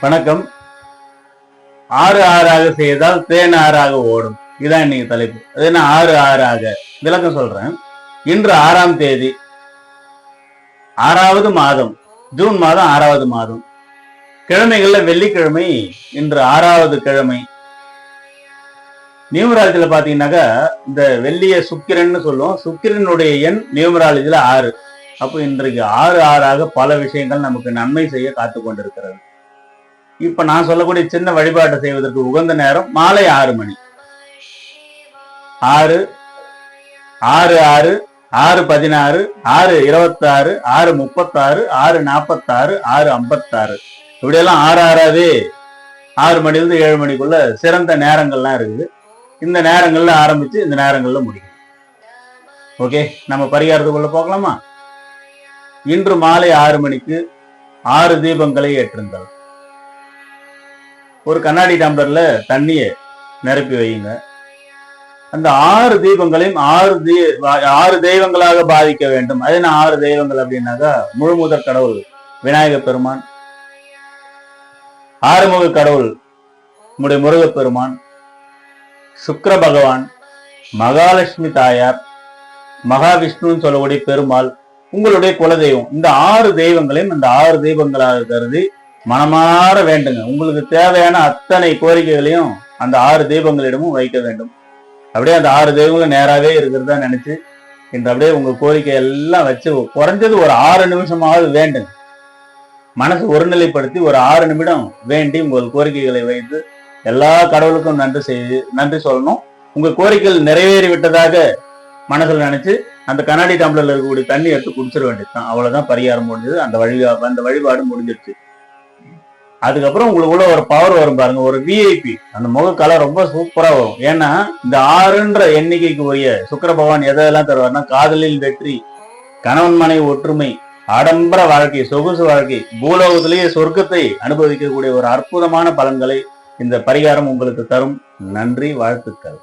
வணக்கம். ஆறு ஆறாக செய்தால் தேன் ஆறாக ஓடும். இதான் இன்னைக்கு தலைப்பு. அது என்ன ஆறு ஆறாக விளக்கம் சொல்றேன். இன்று 6ஆம் தேதி, 6வது மாதம், ஜூன் மாதம் 6வது மாதம். கிழமைகள்ல வெள்ளிக்கிழமை இன்று 6வது கிழமை. நியூமராலஜில பாத்தீங்கன்னாக்கா இந்த வெள்ளிய சுக்கிரன்னு சொல்லுவோம். சுக்கிரனுடைய எண் நியூமராலஜில 6. அப்போ இன்றைக்கு 6 ஆறாக பல விஷயங்கள் நமக்கு நன்மை செய்ய காத்து கொண்டிருக்கிறது. இப்ப நான் சொல்லக்கூடிய சின்ன வழிபாட்டை செய்வதற்கு உகந்த நேரம் மாலை 6 மணி. 6, 6, 6, 6:16, 6:26, 6:36, 6:46, 6:56. இப்படியெல்லாம் 6 ஆறாவே 6 மணிலிருந்து 7 மணிக்குள்ள சிறந்த நேரங்கள்லாம் இருக்குது. இந்த நேரங்கள்ல ஆரம்பிச்சு இந்த நேரங்கள்ல முடியும். ஓகே, நம்ம பரிகாரத்துக்குள்ள போகலாமா? இன்று மாலை 6 மணிக்கு 6 தீபங்களை ஏற்றுங்கள். ஒரு கண்ணாடி டம்ளர்ல தண்ணியை நிரப்பி வையுங்க. அந்த 6 தீபங்களையும் 6 தெய்வங்களாக பாதிக்க வேண்டும். அது என்ன 6 தெய்வங்கள் அப்படின்னாக்கா, முழுமுதற் கடவுள் விநாயக பெருமான், ஆறுமுக கடவுள் நம்முடைய முருகப்பெருமான், சுக்கிர பகவான், மகாலட்சுமி தாயார், மகாவிஷ்ணுன்னு சொல்லக்கூடிய பெருமாள், உங்களுடைய குலதெய்வம். இந்த 6 தெய்வங்களையும் இந்த 6 தெய்வங்களாக கருதி மனமாற வேண்டுங்க. உங்களுக்கு தேவையான அத்தனை கோரிக்கைகளையும் அந்த 6 தெய்வங்களிடமும் வைக்க வேண்டும். அப்படியே அந்த 6 தெய்வங்களும் நேராகவே இருக்கிறதா நினைச்சு இன்று அப்படியே உங்க கோரிக்கை எல்லாம் வச்சு குறைஞ்சது ஒரு 6 நிமிஷமாவது வேண்டுங்க. மனசு ஒருநிலைப்படுத்தி ஒரு 6 நிமிடம் வேண்டி உங்கள் கோரிக்கைகளை வைத்து எல்லா கடவுளுக்கும் நன்றி சொல்லணும். உங்க கோரிக்கைகள் நிறைவேறி விட்டதாக மனசுல நினைச்சு அந்த கண்ணாடி டம்ளர்ல இருக்கக்கூடிய தண்ணி எடுத்து குடிச்சிட வேண்டியதுதான். அவ்வளவுதான் பரிகாரம் முடிஞ்சது. அந்த வழிபாடு முடிஞ்சிருச்சு. அதுக்கப்புறம் உங்களுக்குள்ள ஒரு பவர் வரும் பாருங்க, ஒரு விஐபி. அந்த முகக்கலை ரொம்ப சூப்பரா வரும். ஏன்னா இந்த 6ன்ற எண்ணிக்கைக்கு உரிய சுக்கிர பகவான் எதெல்லாம் தருவார்னா, காதலில் வெற்றி, கணவன் மனைவி ஒற்றுமை, ஆடம்பர வாழ்க்கை, சொகுசு வாழ்க்கை, பூலோகத்திலேயே சொர்க்கத்தை அனுபவிக்கக்கூடிய ஒரு அற்புதமான பலன்களை இந்த பரிகாரம் உங்களுக்கு தரும். நன்றி, வாழ்த்துக்கள்.